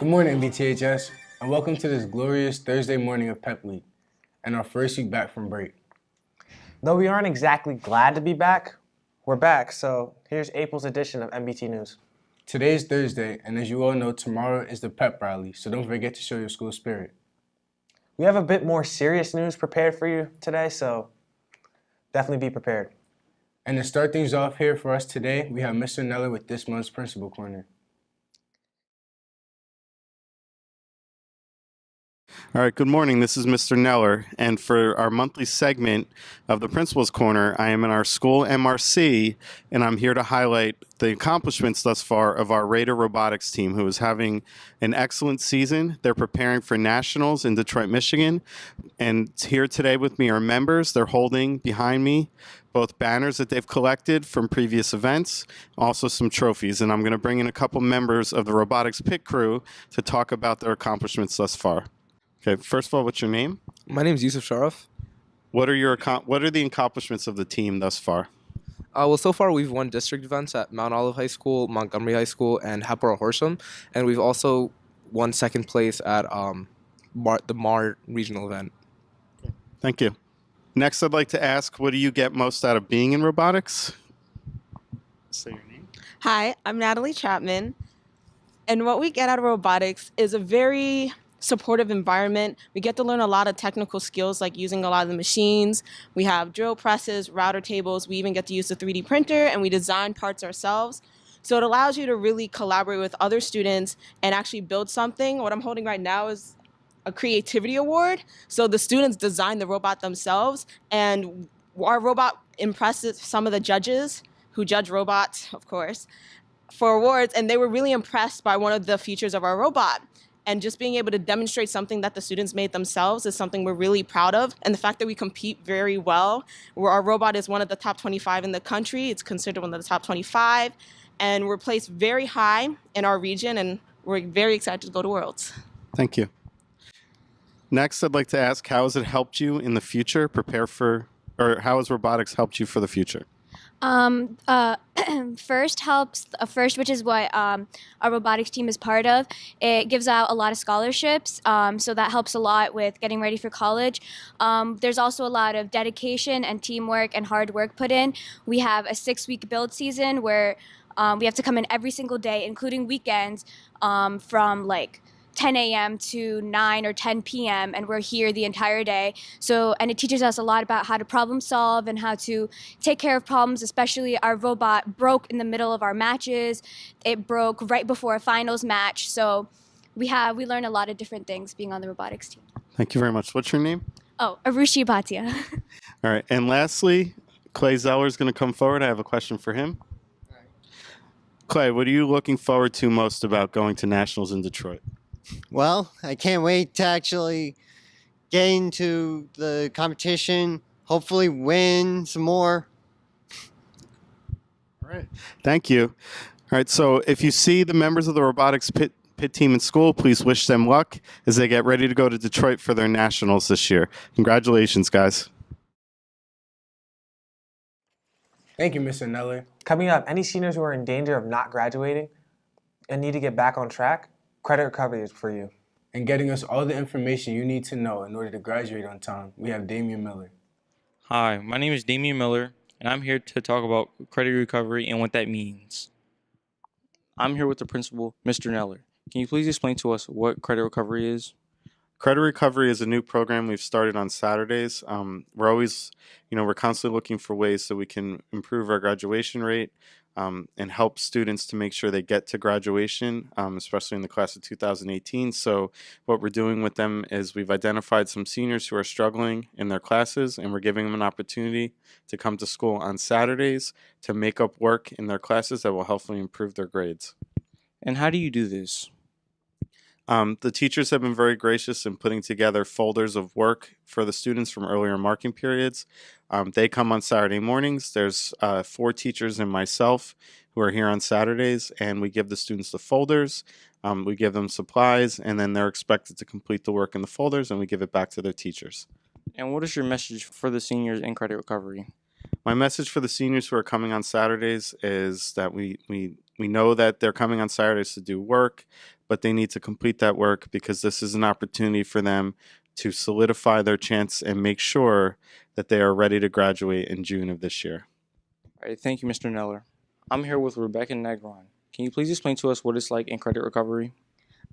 Good morning, NBTHS, and welcome to this glorious Thursday morning of Pep Week and our first week back from break. Though we aren't exactly glad to be back, we're back, so here's April's edition of NBT News. Today is Thursday, and as you all know, tomorrow is the Pep Rally, so don't forget to show your school spirit. We have a bit more serious news prepared for you today, so definitely be prepared. And to start things off here for us today, we have Mr. Neller with this month's Principal Corner. All right, good morning. This is Mr. Neller, and for our monthly segment of the Principal's Corner, I am in our school MRC, and I'm here to highlight the accomplishments thus far of our Raider robotics team, who is having an excellent season. They're preparing for nationals in Detroit, Michigan, and here today with me are members. They're holding behind me both banners that they've collected from previous events, also some trophies, and I'm going to bring in a couple members of the robotics pit crew to talk about their accomplishments thus far. Okay, first of all, what's your name? My name is Yusuf Sharaf. What are the accomplishments of the team thus far? Well, so far we've won district events at Mount Olive High School, Montgomery High School, and Hatboro Horsham, and we've also won second place at the MAR regional event. Thank you. Next, I'd like to ask, what do you get most out of being in robotics? Say your name. Hi, I'm Natalie Chapman, and what we get out of robotics is a very supportive environment. We get to learn a lot of technical skills like using a lot of the machines. We have drill presses, router tables. We even get to use the 3D printer and we design parts ourselves. So it allows you to really collaborate with other students and actually build something. What I'm holding right now is a creativity award. So the students design the robot themselves, and our robot impresses some of the judges who judge robots, of course, for awards, and they were really impressed by one of the features of our robot. And just being able to demonstrate something that the students made themselves is something we're really proud of. And the fact that we compete very well, where our robot is one of the top 25 in the country, it's considered one of the top 25, and we're placed very high in our region, and we're very excited to go to Worlds. Thank you. Next, I'd like to ask, how has it helped you in the future how has robotics helped you for the future? First, which is what our robotics team is part of. It gives out a lot of scholarships, so that helps a lot with getting ready for college. There's also a lot of dedication and teamwork and hard work put in. We have a 6-week build season where we have to come in every single day, including weekends, from like 10 a.m. to 9 or 10 p.m. and we're here the entire day. And it teaches us a lot about how to problem solve and how to take care of problems, especially our robot broke in the middle of our matches. It broke right before a finals match. So we learn a lot of different things being on the robotics team. Thank you very much. What's your name? Oh, Arushi Bhatia. All right. And lastly, Clay Zeller is going to come forward. I have a question for him. Clay, what are you looking forward to most about going to nationals in Detroit? Well, I can't wait to actually get into the competition, hopefully win some more. All right. Thank you. All right. So if you see the members of the robotics pit team in school, please wish them luck as they get ready to go to Detroit for their nationals this year. Congratulations, guys. Thank you, Mr. Neller. Coming up, any seniors who are in danger of not graduating and need to get back on track, credit recovery is for you. And getting us all the information you need to know in order to graduate on time, we have Damian Miller. Hi, my name is Damian Miller, and I'm here to talk about credit recovery and what that means. I'm here with the principal, Mr. Neller. Can you please explain to us what credit recovery is? Credit recovery is a new program we've started on Saturdays. We're constantly looking for ways so we can improve our graduation rate and help students to make sure they get to graduation, especially in the class of 2018. So what we're doing with them is we've identified some seniors who are struggling in their classes, and we're giving them an opportunity to come to school on Saturdays to make up work in their classes that will hopefully improve their grades. And how do you do this? The teachers have been very gracious in putting together folders of work for the students from earlier marking periods. They come on Saturday mornings. There's 4 teachers and myself who are here on Saturdays, and we give the students the folders. We give them supplies, and then they're expected to complete the work in the folders, and we give it back to their teachers. And what is your message for the seniors in credit recovery? My message for the seniors who are coming on Saturdays is that we We know that they're coming on Saturdays to do work, but they need to complete that work because this is an opportunity for them to solidify their chance and make sure that they are ready to graduate in June of this year. All right, thank you, Mr. Neller. I'm here with Rebecca Negron. Can you please explain to us what it's like in credit recovery?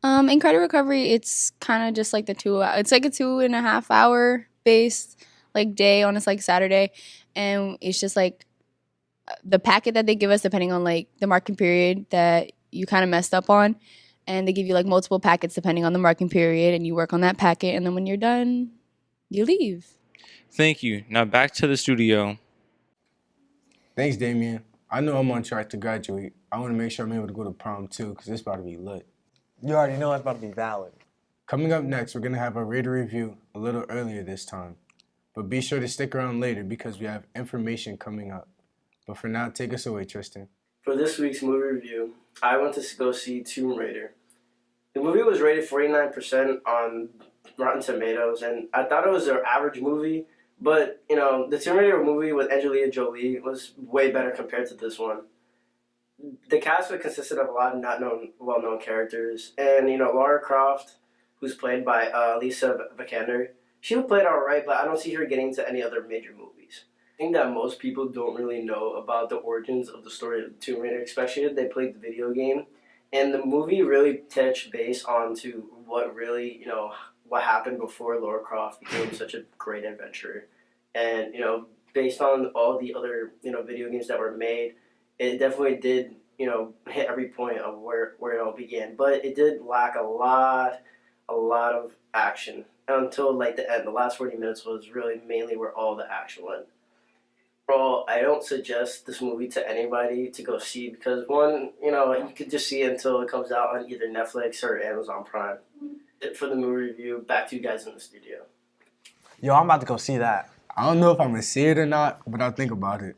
In credit recovery, it's kind of just like it's like a 2.5 hour based like day on like Saturday, and it's just like the packet that they give us depending on like the marking period that you kind of messed up on, and they give you like multiple packets depending on the marking period, and you work on that packet, and then when you're done, you leave. Thank you. Now back to the studio. Thanks, Damien. I know I'm on track to graduate. I want to make sure I'm able to go to prom too, because it's about to be lit. You already know it's about to be valid. Coming up next, we're going to have our rater review a little earlier this time. But be sure to stick around later because we have information coming up. But for now, take us away, Tristan. For this week's movie review, I went to go see Tomb Raider. The movie was rated 49% on Rotten Tomatoes, and I thought it was an average movie. But, you know, the Tomb Raider movie with Angelina Jolie was way better compared to this one. The cast was consisted of a lot of well-known characters. And, you know, Lara Croft, who's played by Lisa Vikander, she played all right, but I don't see her getting to any other major movies. I think that most people don't really know about the origins of the story of Tomb Raider, especially if they played the video game. And the movie really touched base onto what really, you know, what happened before Lara Croft became such a great adventurer. And, you know, based on all the other, you know, video games that were made, it definitely did, you know, hit every point of where it all began. But it did lack a lot of action until, like, the end. The last 40 minutes was really mainly where all the action went. Overall, I don't suggest this movie to anybody to go see because, one, you know, you could just see it until it comes out on either Netflix or Amazon Prime. For the movie review, back to you guys in the studio. Yo, I'm about to go see that. I don't know if I'm going to see it or not, but I'll think about it.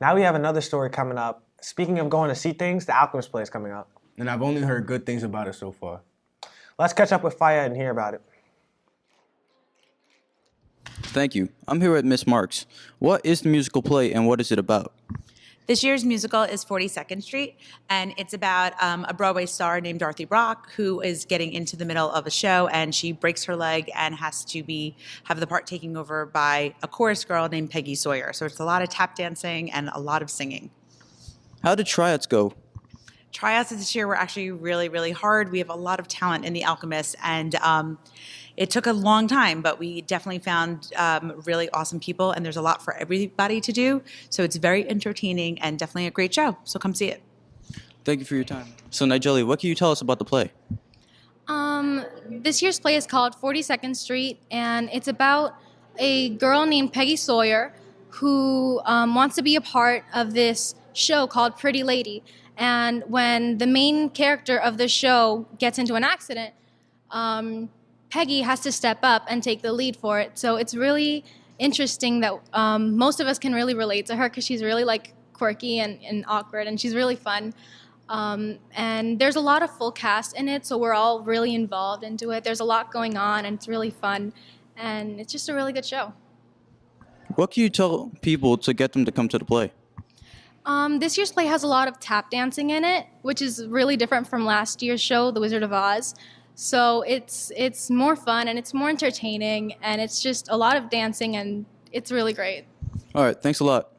Now we have another story coming up. Speaking of going to see things, the Alchemist play is coming up. And I've only heard good things about it so far. Let's catch up with Fayed and hear about it. Thank you. I'm here with Miss Marks. What is the musical play and what is it about? This year's musical is 42nd Street, and it's about a Broadway star named Dorothy Rock who is getting into the middle of a show, and she breaks her leg and has to have the part taken over by a chorus girl named Peggy Sawyer. So it's a lot of tap dancing and a lot of singing. How did tryouts go? Tryouts this year were actually really, really hard. We have a lot of talent in The Alchemist, and it took a long time, but we definitely found really awesome people, and there's a lot for everybody to do. So it's very entertaining and definitely a great show. So come see it. Thank you for your time. So Nigeli, what can you tell us about the play? This year's play is called 42nd Street, and it's about a girl named Peggy Sawyer who wants to be a part of this show called Pretty Lady. And when the main character of the show gets into an accident, Peggy has to step up and take the lead for it. So it's really interesting that most of us can really relate to her because she's really like quirky and awkward, and she's really fun. And there's a lot of full cast in it, so we're all really involved into it. There's a lot going on, and it's really fun, and it's just a really good show. What can you tell people to get them to come to the play? This year's play has a lot of tap dancing in it, which is really different from last year's show, The Wizard of Oz. So it's more fun and it's more entertaining, and it's just a lot of dancing, and it's really great. All right, thanks a lot.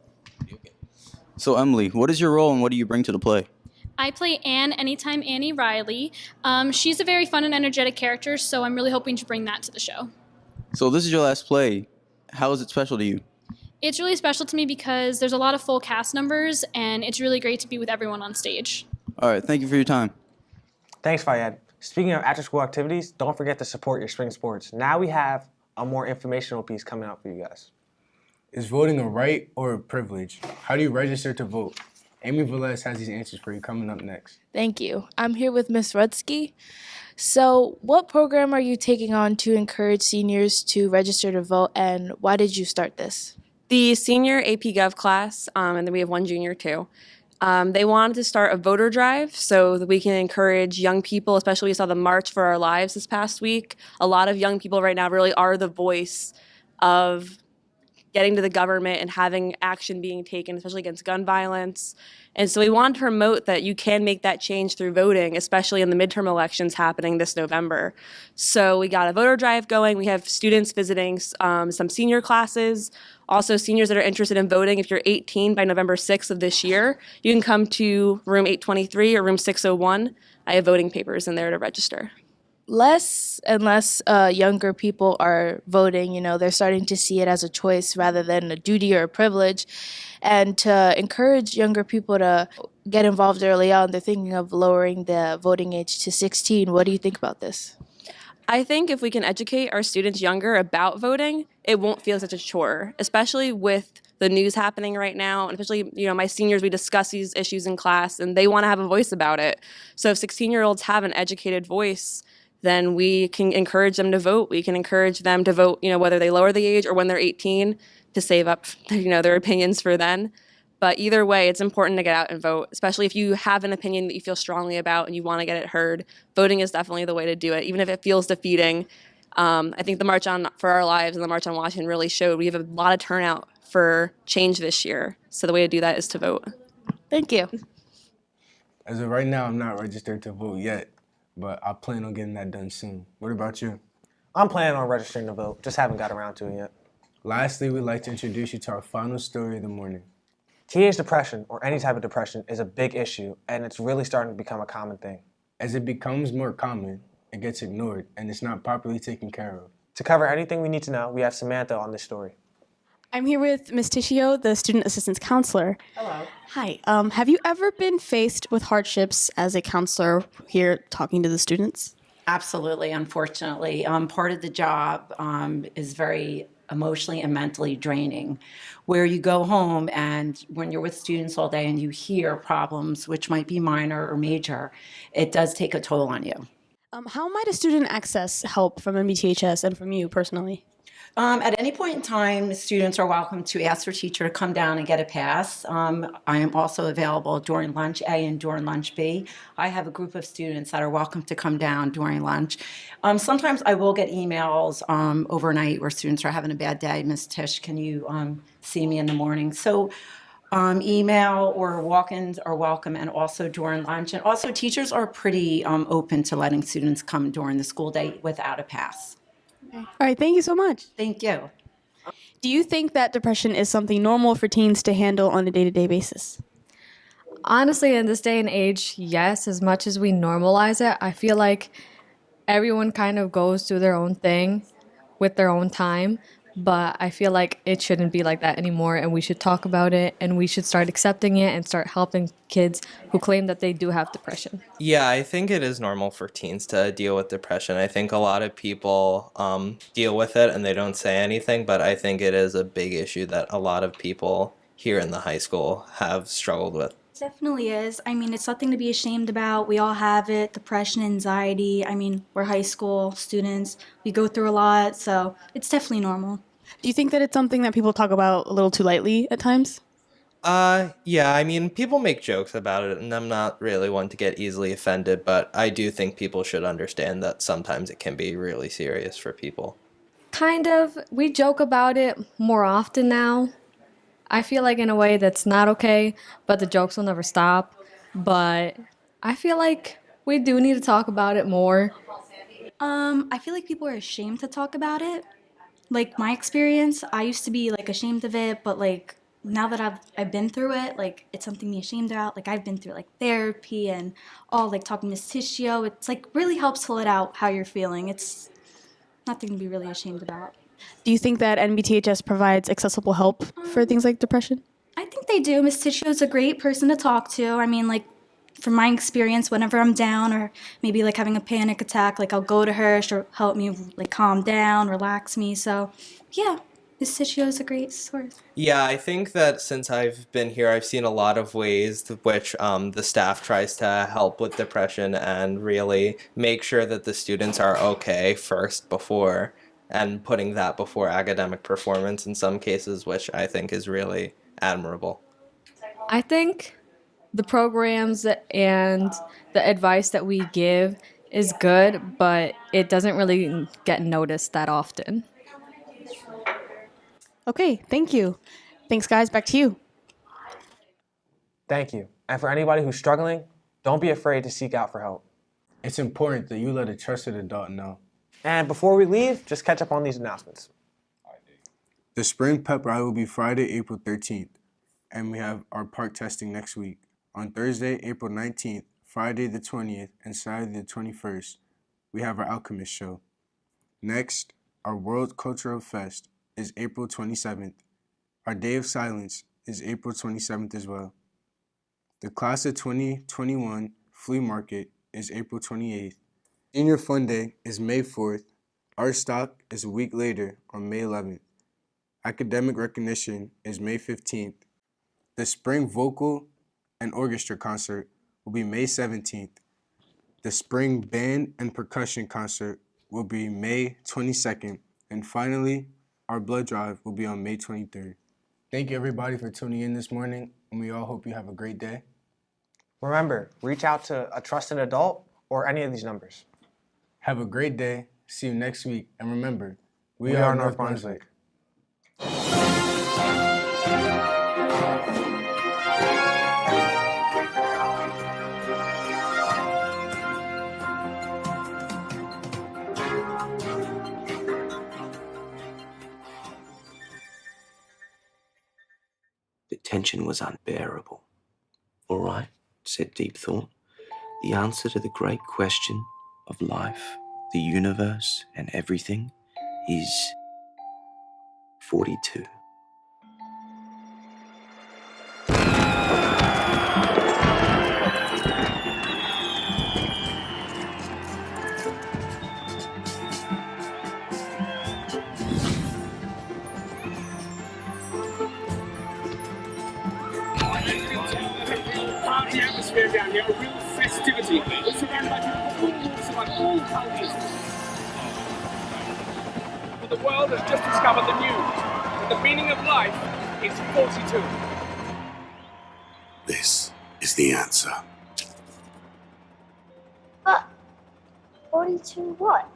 So Emily, what is your role and what do you bring to the play? I play Anne, Anytime Annie Riley. She's a very fun and energetic character, so I'm really hoping to bring that to the show. So this is your last play. How is it special to you? It's really special to me because there's a lot of full cast numbers, and it's really great to be with everyone on stage. All right, thank you for your time. Thanks, Fayed. Speaking of after-school activities, don't forget to support your spring sports. Now we have a more informational piece coming up for you guys. Is voting a right or a privilege? How do you register to vote? Amy Velez has these answers for you coming up next. Thank you. I'm here with Ms. Rutsky. So what program are you taking on to encourage seniors to register to vote, and why did you start this? The senior AP Gov class, and then we have one junior too. They wanted to start a voter drive so that we can encourage young people, especially we saw the March for Our Lives this past week. A lot of young people right now really are the voice of getting to the government and having action being taken, especially against gun violence. And so we wanted to promote that you can make that change through voting, especially in the midterm elections happening this November. So we got a voter drive going. We have students visiting some senior classes, also seniors that are interested in voting. If you're 18 by November 6th of this year, you can come to room 823 or room 601. I have voting papers in there to register. Less and less younger people are voting. They're starting to see it as a choice rather than a duty or a privilege. And to encourage younger people to get involved early on, they're thinking of lowering the voting age to 16. What do you think about this? I think if we can educate our students younger about voting, it won't feel such a chore, especially with the news happening right now. And especially, my seniors, we discuss these issues in class and they want to have a voice about it. So if 16-year-olds have an educated voice, then we can encourage them to vote. We can encourage them to vote, whether they lower the age or when they're 18 to save up, their opinions for then. But either way, it's important to get out and vote, especially if you have an opinion that you feel strongly about and you want to get it heard. Voting is definitely the way to do it, even if it feels defeating. I think the March on for Our Lives and the March on Washington really showed we have a lot of turnout for change this year. So the way to do that is to vote. Thank you. As of right now, I'm not registered to vote yet, but I plan on getting that done soon. What about you? I'm planning on registering to vote, just haven't got around to it yet. Lastly, we'd like to introduce you to our final story of the morning. Teenage depression, or any type of depression, is a big issue, and it's really starting to become a common thing. As it becomes more common, it gets ignored, and it's not properly taken care of. To cover anything we need to know, we have Samantha on this story. I'm here with Ms. Tishio, the student assistance counselor. Hello. Hi. Have you ever been faced with hardships as a counselor here talking to the students? Absolutely. Unfortunately, part of the job is very emotionally and mentally draining, where you go home and when you're with students all day and you hear problems, which might be minor or major, it does take a toll on you. How might a student access help from NBTHS and from you personally? At any point in time, students are welcome to ask their teacher to come down and get a pass. I am also available during lunch A and during lunch B. I have a group of students that are welcome to come down during lunch. Sometimes I will get emails overnight where students are having a bad day. Miss Tish, can you see me in the morning? So email or walk-ins are welcome, and also during lunch. And also teachers are pretty open to letting students come during the school day without a pass. All right, thank you so much. Thank you. Do you think that depression is something normal for teens to handle on a day-to-day basis? Honestly, in this day and age, yes, as much as we normalize it, I feel like everyone kind of goes through their own thing with their own time, but I feel like it shouldn't be like that anymore, and we should talk about it, and we should start accepting it and start helping kids who claim that they do have depression. Yeah, I think it is normal for teens to deal with depression. I think a lot of people deal with it and they don't say anything, but I think it is a big issue that a lot of people here in the high school have struggled with. Definitely is. I mean, it's nothing to be ashamed about. We all have it, depression, anxiety. I mean, we're high school students. We go through a lot, so it's definitely normal. Do you think that it's something that people talk about a little too lightly at times? Yeah, I mean, people make jokes about it, and I'm not really one to get easily offended, but I do think people should understand that sometimes it can be really serious for people. Kind of. We joke about it more often now. I feel like in a way that's not okay, but the jokes will never stop. But I feel like we do need to talk about it more. I feel like people are ashamed to talk about it. Like my experience, I used to be like ashamed of it, but like now that I've been through it, like it's something to be ashamed about. Like I've been through like therapy and all like talking to Miss Tishio. It's like really helps to let out how you're feeling. It's nothing to be really ashamed about. Do you think that NBTHS provides accessible help for things like depression? I think they do. Miss Tishio is a great person to talk to. I mean, like, from my experience, whenever I'm down or maybe like having a panic attack, like I'll go to her, she'll help me like calm down, relax me. So yeah, Miss Tishio is a great source. Yeah, I think that since I've been here, I've seen a lot of ways which the staff tries to help with depression and really make sure that the students are okay first before, and putting that before academic performance in some cases, which I think is really admirable. I think the programs and the advice that we give is good, but it doesn't really get noticed that often. Okay, thank you. Thanks, guys. Back to you. Thank you. And for anybody who's struggling, don't be afraid to seek out for help. It's important that you let a trusted adult know. And before we leave, just catch up on these announcements. The spring pep rally will be Friday, April 13th, and we have our park testing next week. On Thursday, April 19th, Friday the 20th, and Saturday the 21st, we have our Alchemist show. Next, our World Cultural Fest is April 27th. Our Day of Silence is April 27th as well. The Class of 2021 Flea Market is April 28th. Senior Fun Day is May 4th. Art Stock is a week later on May 11th. Academic Recognition is May 15th. The Spring Vocal and Orchestra Concert will be May 17th. The Spring Band and Percussion Concert will be May 22nd. And finally, our blood drive will be on May 23rd. Thank you everybody for tuning in this morning, and we all hope you have a great day. Remember, reach out to a trusted adult or any of these numbers. Have a great day. See you next week. And remember, We are North Brunswick. The tension was unbearable. "All right," said Deep Thought. "The answer to the great question of life, the universe, and everything is 42. Party atmosphere down here, a real festivity. We're surrounded by people of all cultures. But the world has just discovered the news that the meaning of life is 42. This is the answer. But 42 what?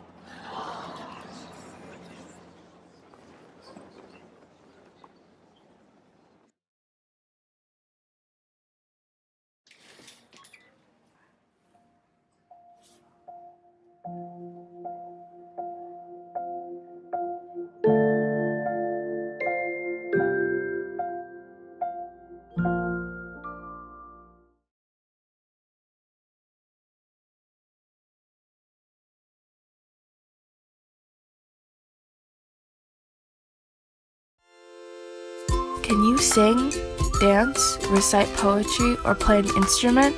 Can you sing, dance, recite poetry, or play an instrument?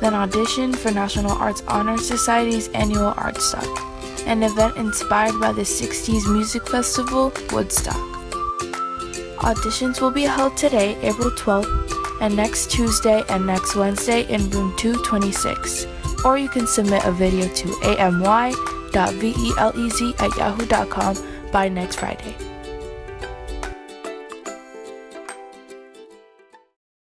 Then audition for National Arts Honor Society's annual Art Stock, an event inspired by the 60s music festival, Woodstock. Auditions will be held today, April 12th, and next Tuesday and next Wednesday in room 226. Or you can submit a video to amy.velez@yahoo.com by next Friday.